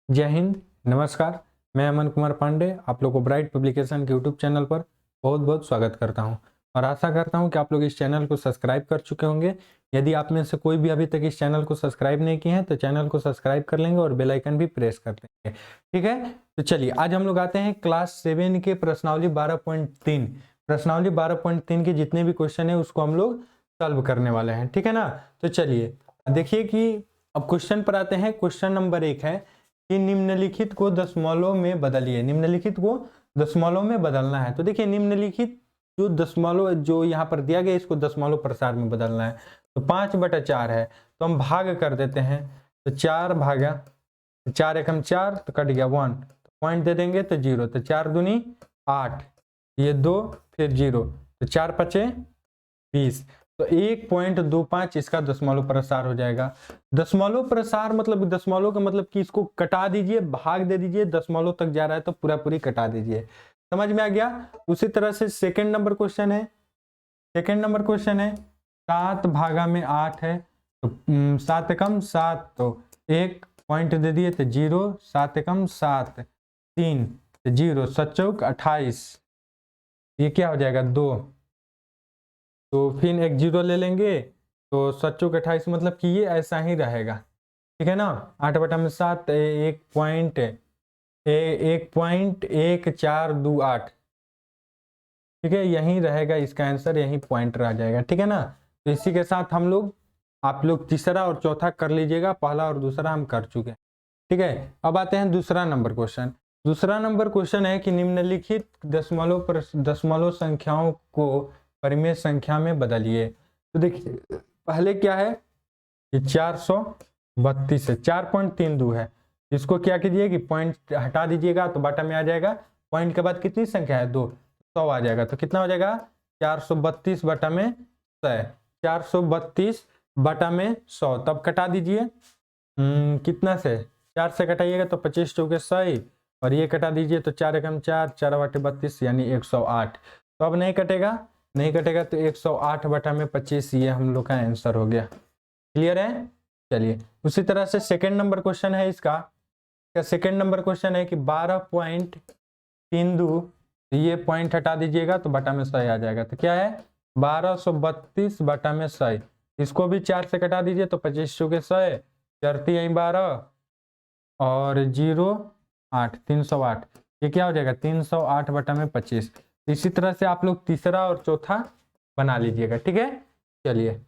जय हिंद, नमस्कार। मैं अमन कुमार पांडे आप लोग को ब्राइट पब्लिकेशन के यूट्यूब चैनल पर बहुत बहुत स्वागत करता हूं और आशा करता हूं कि आप लोग इस चैनल को सब्सक्राइब कर चुके होंगे। यदि आप में से कोई भी अभी तक इस चैनल को सब्सक्राइब नहीं किए हैं तो चैनल को सब्सक्राइब कर लेंगे और बेल आइकन भी प्रेस कर लेंगे। ठीक है, तो चलिए आज हम लोग आते हैं क्लास 7 के प्रश्नावली 12.3। प्रश्नावली 12.3 के जितने भी क्वेश्चन है उसको हम लोग सॉल्व करने वाले हैं। ठीक है ना, तो चलिए देखिए कि अब क्वेश्चन पर आते हैं। क्वेश्चन नंबर 1 है कि निम्नलिखित को दशमलव में बदलिए। निम्नलिखित को दशमलव में बदलना है। तो देखिए निम्नलिखित जो दशमलव जो यहाँ पर दिया गया इसको दशमलव प्रसार में बदलना है। तो 5/4 है तो हम भाग कर देते हैं। तो 4 भागा 4 एकम 4 तो कट गया 1, तो पॉइंट दे देंगे तो 0, तो 4 दूनी 8, ये 2 फिर 0, तो 4 पचे 20, तो 1.25 इसका दशमलव प्रसार हो जाएगा। दशमलव प्रसार मतलब दशमलव का मतलब कि इसको कटा दीजिए, भाग दे दीजिए, दशमलव तक जा रहा है तो पूरा पूरी कटा दीजिए। समझ में आ गया। उसी तरह से सेकंड नंबर क्वेश्चन है। सेकंड नंबर क्वेश्चन है 7 भागा में 8 है तो 7 एकम 7, तो 1 पॉइंट दे दिए तो 0, 7 एकम 7 3 तो 0, 7 चौक 28, ये क्या हो जाएगा 2, तो फिर एक 0 ले लेंगे तो 7 चौक 28 मतलब कि ये ऐसा ही रहेगा। ठीक है ना। 8/7 1.1428। ठीक है, यही रहेगा इसका आंसर, यही पॉइंट रह जाएगा। ठीक है ना, तो इसी के साथ हम लोग आप लोग तीसरा और चौथा कर लीजिएगा। पहला और दूसरा हम कर चुके हैं। ठीक है, अब आते हैं दूसरा नंबर क्वेश्चन। दूसरा नंबर क्वेश्चन है कि निम्नलिखित दशमलव संख्याओं को परिमेय संख्या में बदलिए। तो देखिए पहले क्या है कि 432 है, 4.32 है। इसको क्या कीजिए कि पॉइंट हटा दीजिएगा तो बटा में आ जाएगा। पॉइंट के बाद कितनी संख्या है 2, 100 आ जाएगा। तो कितना हो जाएगा 432 बटा में 100, 432 बटा में 100, तब कटा दीजिए। कितना से 4 से कटाइएगा तो 25 चौके 100, और ये कटा दीजिए तो 4 एकम 4, 4/32 यानी 108। तो अब नहीं कटेगा, नहीं कटेगा तो 108 बटा में 25 ये हम लोग का आंसर हो गया। क्लियर है। चलिए उसी तरह से सेकंड नंबर क्वेश्चन है इसका। सेकंड नंबर क्वेश्चन है कि 12.32, ये पॉइंट हटा दीजिएगा तो बटा में 100 आ जाएगा। तो क्या है 1232 बटा में 100, इसको भी 4 से कटा दीजिए तो 25 चौके 100, चरती यही 12 और 0 8, 308, ये क्या हो जाएगा 308 बटा में 25। इसी तरह से आप लोग तीसरा और चौथा बना लीजिएगा। ठीक है, चलिए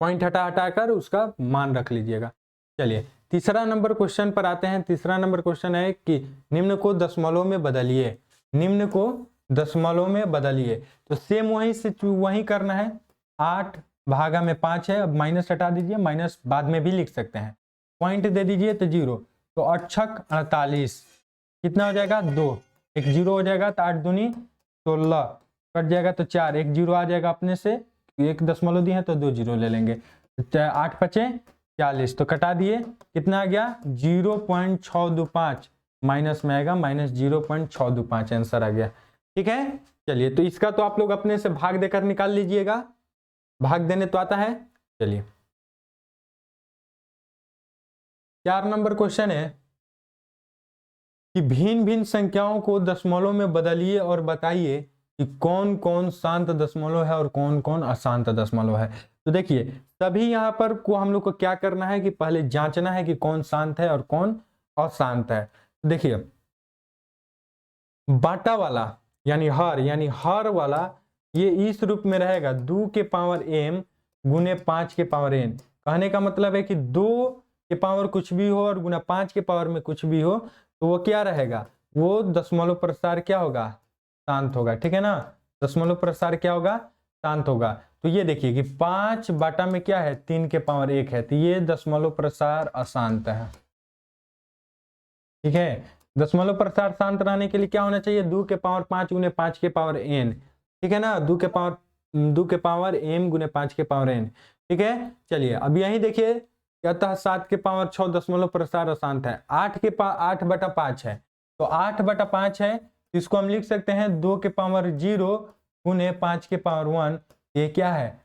पॉइंट हटा कर उसका मान रख लीजिएगा। चलिए तीसरा नंबर क्वेश्चन पर आते हैं। तीसरा नंबर क्वेश्चन है कि निम्न को दशमलव में बदलिए। निम्न को दशमलव में बदलिए। तो सेम वहीं से वहीं करना है। 8 भागा में 5 है, अब माइनस हटा दीजिए, माइनस बाद में भी लिख सकते हैं। पॉइंट दे दीजिए तो 0, तो 8 48, कितना हो जाएगा 2, एक 0 हो जाएगा तो 8 दूनी 16, कट जाएगा तो 4, एक 0 आ जाएगा अपने से, एक दशमलव दिए हैं तो 2 0 ले लेंगे। 8 पचे 40, तो कटा दिए, कितना आ गया 0.625, माइनस में आएगा माइनस 0.625 आंसर आ गया। ठीक है, चलिए तो इसका तो आप लोग अपने से भाग देकर निकाल लीजिएगा, भाग देने तो आता है। चलिए 4 नंबर क्वेश्चन है कि भिन्न भिन्न संख्याओं को दशमलव में बदलिए और बताइए कि कौन कौन शांत दशमलव है और कौन कौन अशांत दशमलव है। तो देखिए तभी यहाँ पर को हम लोग को क्या करना है कि पहले जांचना है कि कौन शांत है और कौन अशांत है। तो देखिए बाटा वाला यानी हर वाला ये इस रूप में रहेगा 2 के पावर m गुने 5 के पावर n। कहने का मतलब है कि 2 के पावर कुछ भी हो और गुना 5 के पावर में कुछ भी हो तो वो क्या रहेगा, वो दशमलव प्रसार क्या होगा, शांत होगा। ठीक है ना, दशमलव प्रसार क्या होगा, शांत होगा। तो ये देखिए कि 5 बटा में क्या है 3 के पावर 1 है, तो ये दशमलव प्रसार अशांत है। ठीक है, दशमलव प्रसार शांत रहने के लिए क्या होना चाहिए 2 के पावर 5 गुने 5 के पावर n। ठीक है ना, 2 के पावर m गुने 5 के पावर n। ठीक है, चलिए अब यही देखिए अतः 7 के पावर 6 दशमलव प्रसार अशांत है। 8/5 है, तो 8/5 है, इसको हम लिख सकते हैं 2 के पावर 0 गुने 5 के पावर 1। ये क्या है,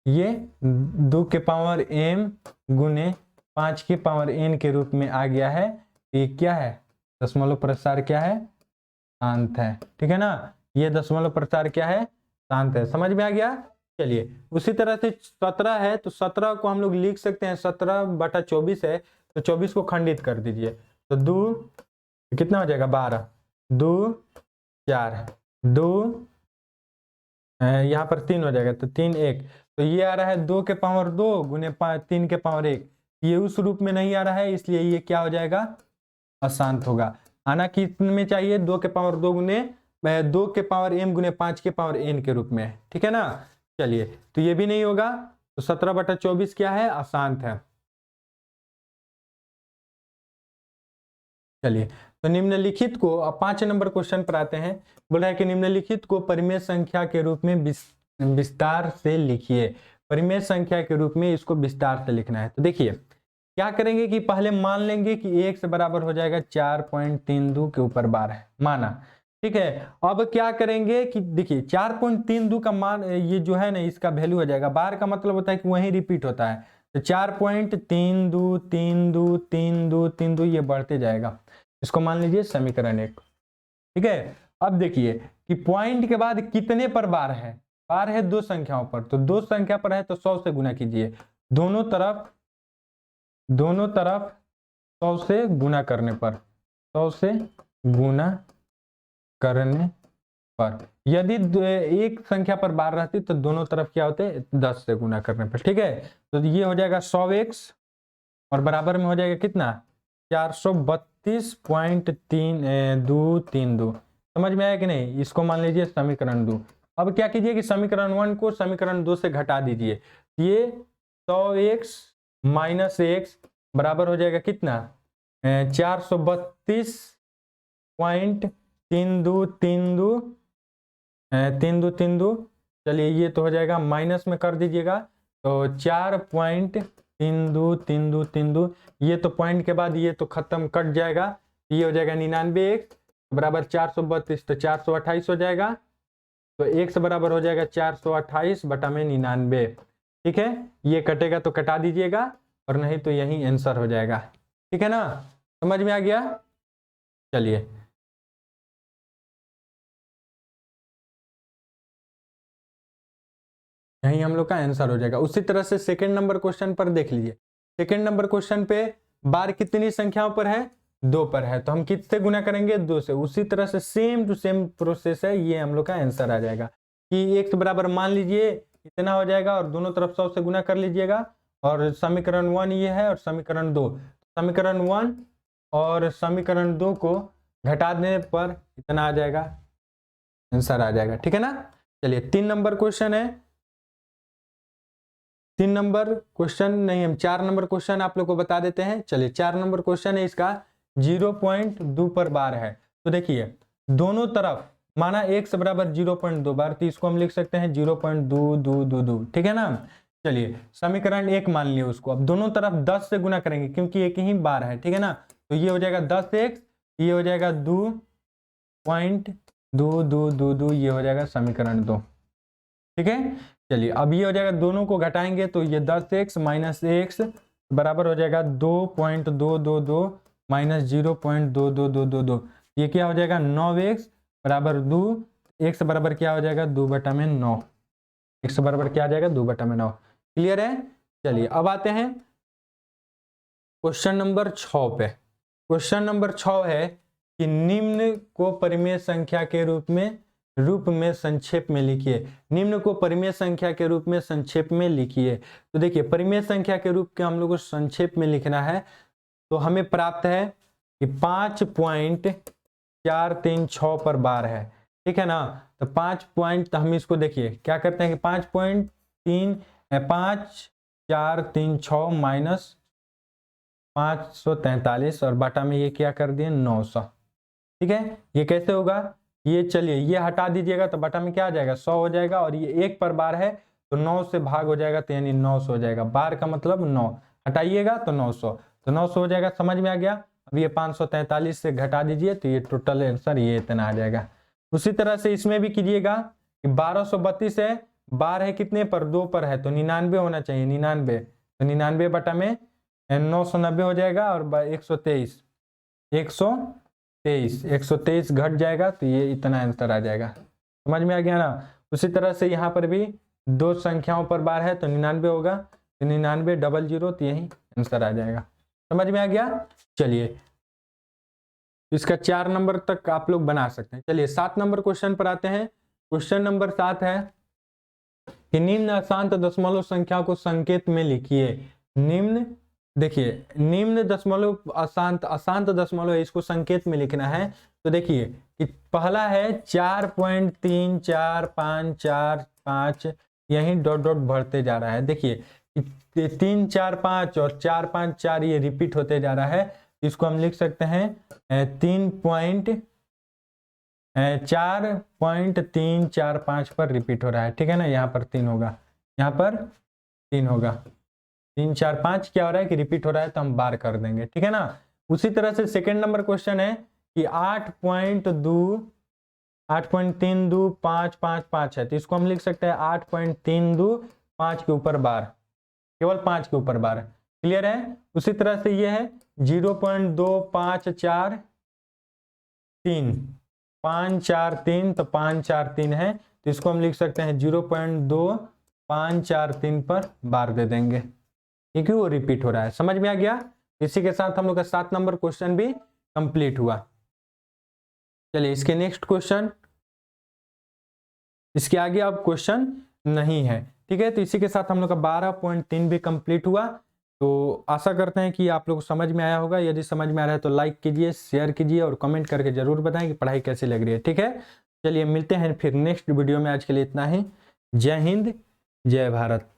ये 2 के पावर m गुने 5 की पावर n के रूप में आ गया है। ये क्या है? दशमलव प्रसार क्या है? शांत है। ठीक है ना, ये दशमलव प्रसार क्या है? शांत है। समझ में आ गया? चलिए, उसी तरह से 17 है तो 17 को हम लोग लिख सकते हैं, 17/24 है तो 24 को खंडित कर दीजिए तो 2 कितना हो जाएगा? 12, 2 4, 2 यहाँ पर 3 हो जाएगा तो 3 1, तो ये आ रहा है 2 के पावर 2 गुने 3 के पावर 1। ये उस रूप में नहीं आ रहा है, इसलिए ये क्या हो जाएगा? अशांत होगा। आना कितने चाहिए? 2 के पावर 2 गुने 2 के पावर m गुने 5 के पावर n के रूप में। ठीक है ना। चलिए, तो ये भी नहीं होगा, तो 17/24 क्या है? अशांत है। चलिए, तो निम्नलिखित को, अब 5 नंबर क्वेश्चन पर आते हैं। बोल रहा है कि निम्नलिखित को परिमेय संख्या के रूप में विस्तार से लिखिए। परिमेय संख्या के रूप में इसको विस्तार से लिखना है। तो देखिए क्या करेंगे कि पहले मान लेंगे कि 1 से बराबर हो जाएगा 4.32 के ऊपर बार है, माना। ठीक है, अब क्या करेंगे कि देखिए 4.32 का मान ये जो है ना, इसका वैल्यू हो जाएगा। बार का मतलब होता है कि वही रिपीट होता है, तो 4.32 32 32 32 ये बढ़ते जाएगा। इसको मान लीजिए समीकरण 1। ठीक है, अब देखिए कि पॉइंट के बाद कितने पर बार है? बार है 2 संख्याओं पर, तो 2 संख्या पर है तो 100 से गुना कीजिए। दोनों तरफ 100 से गुना करने पर, 100 से गुना करने पर, यदि एक संख्या पर बार रहती तो दोनों तरफ क्या होते? 10 से गुना करने पर। ठीक है, तो ये हो जाएगा 100x और बराबर में हो जाएगा कितना? 432.232। समझ में आया कि नहीं? इसको मान लीजिए समीकरण 2। अब क्या कीजिए कि समीकरण 1 को समीकरण 2 से घटा दीजिए। ये 100x माइनस x बराबर हो जाएगा कितना? 432.3232। चलिए, ये तो हो जाएगा, माइनस में कर दीजिएगा तो 4.3232। ये तो पॉइंट के बाद ये तो खत्म, कट जाएगा। ये हो जाएगा 99x बराबर 432, तो 428 हो जाएगा। तो x बराबर हो जाएगा 428 बटा में 99। ठीक है, ये कटेगा तो कटा दीजिएगा, और नहीं तो यही आंसर हो जाएगा। ठीक है ना, समझ में आ गया? चलिए, यही हम लोग का आंसर हो जाएगा। उसी तरह से सेकंड नंबर क्वेश्चन पर देख लीजिए। सेकंड नंबर क्वेश्चन पे बार कितनी संख्याओं पर है? 2 पर है, तो हम किससे गुना करेंगे? 2 से। उसी तरह से सेम टू सेम प्रोसेस है, ये हम लोग का आंसर आ जाएगा कि x बराबर मान लीजिए इतना हो जाएगा और दोनों तरफ 100 से गुना कर लीजिएगा। और समीकरण 1 ये है और समीकरण 2, समीकरण 1 और समीकरण 2 को घटा देने पर इतना आ जाएगा, आंसर आ जाएगा। ठीक है ना। चलिए, 3 नंबर क्वेश्चन है। 3 नंबर क्वेश्चन नहीं, हम 4 नंबर क्वेश्चन आप लोग को बता देते हैं। चलिए, 4 नंबर क्वेश्चन है, इसका 0.2 पर बार है। तो देखिए दोनों तरफ माना x बराबर 0.2 बार, तो इसको हम लिख सकते हैं 0.2222। ठीक है ना। चलिए, समीकरण 1 मान लिया उसको। अब दोनों तरफ 10 से गुना करेंगे क्योंकि एक ही बार है। ठीक है ना, तो ये हो जाएगा 10x, ये हो जाएगा 2.2222, ये हो जाएगा समीकरण 2। ठीक है, चलिए अब ये हो जाएगा, दोनों को घटाएंगे तो ये 10x माइनस x बराबर हो जाएगा 2.222 माइनस 0.22222। ये क्या हो जाएगा? 9x बराबर 2। x बराबर क्या हो जाएगा? 2 बटा में 9। x बराबर क्या आ जाएगा? 2 बटा में 9। क्लियर है? चलिए, अब आते हैं क्वेश्चन नंबर 6 पे। क्वेश्चन नंबर 6 है कि निम्न को परिमेय संख्या के रूप में संक्षेप में लिखिए। निम्न को परिमेय संख्या के रूप में संक्षेप में लिखिए। तो देखिए, परिमेय संख्या के रूप के हम लोग को संक्षेप में लिखना है, तो हमें प्राप्त है कि 5.436 पर बार है। ठीक है ना, तो 5 पॉइंट, तो हम इसको देखिए क्या करते हैं कि 5.436 माइनस 543 और बाटा में ये क्या कर दिए? 900। ठीक है, ये कैसे होगा? ये चलिए ये हटा दीजिएगा तो बटा में क्या आ जाएगा? 100 हो जाएगा, और ये 1 पर बार है तो 9 से भाग हो जाएगा, तो यानी 900 हो जाएगा। बार का मतलब 9, हटाइएगा तो 900, तो 900 हो जाएगा। समझ में आ गया? अब ये 543 से घटा दीजिए तो ये टोटल आंसर ये इतना आ जाएगा। उसी तरह से इसमें भी कीजिएगा कि 1232 है, बार है कितने पर? 2 पर है, तो 99 होना चाहिए। 99, तो 99 बटा में 990 हो जाएगा और 123 123 घट जाएगा तो ये इतना आंसर आ जाएगा। समझ में आ गया ना। उसी तरह से यहाँ पर भी दो संख्याओं पर बार है तो 99 होगा, तो 99 00 तो यही आंसर आ जाएगा। समझ में आ गया। चलिए इसका 4 नंबर तक आप लोग बना सकते हैं। चलिए 7 नंबर क्वेश्चन पर आते हैं। क्वेश्चन नंबर 7 है कि निम्न अशांत दशमलव संख्या को संकेत में लिखिए। निम्न, देखिए निम्न दशमलव अशांत दशमलव है, इसको संकेत में लिखना है। तो देखिए कि पहला है 4.345445, यही डॉट डॉट बढ़ते जा रहा है। देखिए 3 4 5 और 4 5 4 ये रिपीट होते जा रहा है। इसको हम लिख सकते हैं 4.345 पर रिपीट हो रहा है। ठीक है ना, यहाँ पर 3 होगा, यहाँ पर 3 होगा। 3 4 5 क्या हो रहा है कि रिपीट हो रहा है, तो हम बार कर देंगे। ठीक है ना। उसी तरह से सेकंड नंबर क्वेश्चन है कि 8.32555 है, तो इसको हम लिख सकते हैं 8.325 के ऊपर बार, केवल 5 के ऊपर बार। क्लियर है। उसी तरह से ये है 0.2543 543, तो 543 है, तो इसको हम लिख सकते हैं 0.2543 पर बार दे देंगे, क्योंकि वो रिपीट हो रहा है। समझ में आ गया। इसी के साथ हम लोग का 7 नंबर क्वेश्चन भी कंप्लीट हुआ। चलिए इसके नेक्स्ट क्वेश्चन, इसके आगे अब क्वेश्चन नहीं है। ठीक है, तो इसी के साथ हम लोग का 12.3 भी कंप्लीट हुआ। तो आशा करते हैं कि आप लोग को समझ में आया होगा। यदि समझ में आ रहा है तो लाइक कीजिए, शेयर कीजिए और कमेंट करके जरूर बताएं कि पढ़ाई कैसी लग रही है। ठीक है, चलिए मिलते हैं फिर नेक्स्ट वीडियो में। आज के लिए इतना ही। जय हिंद, जय भारत।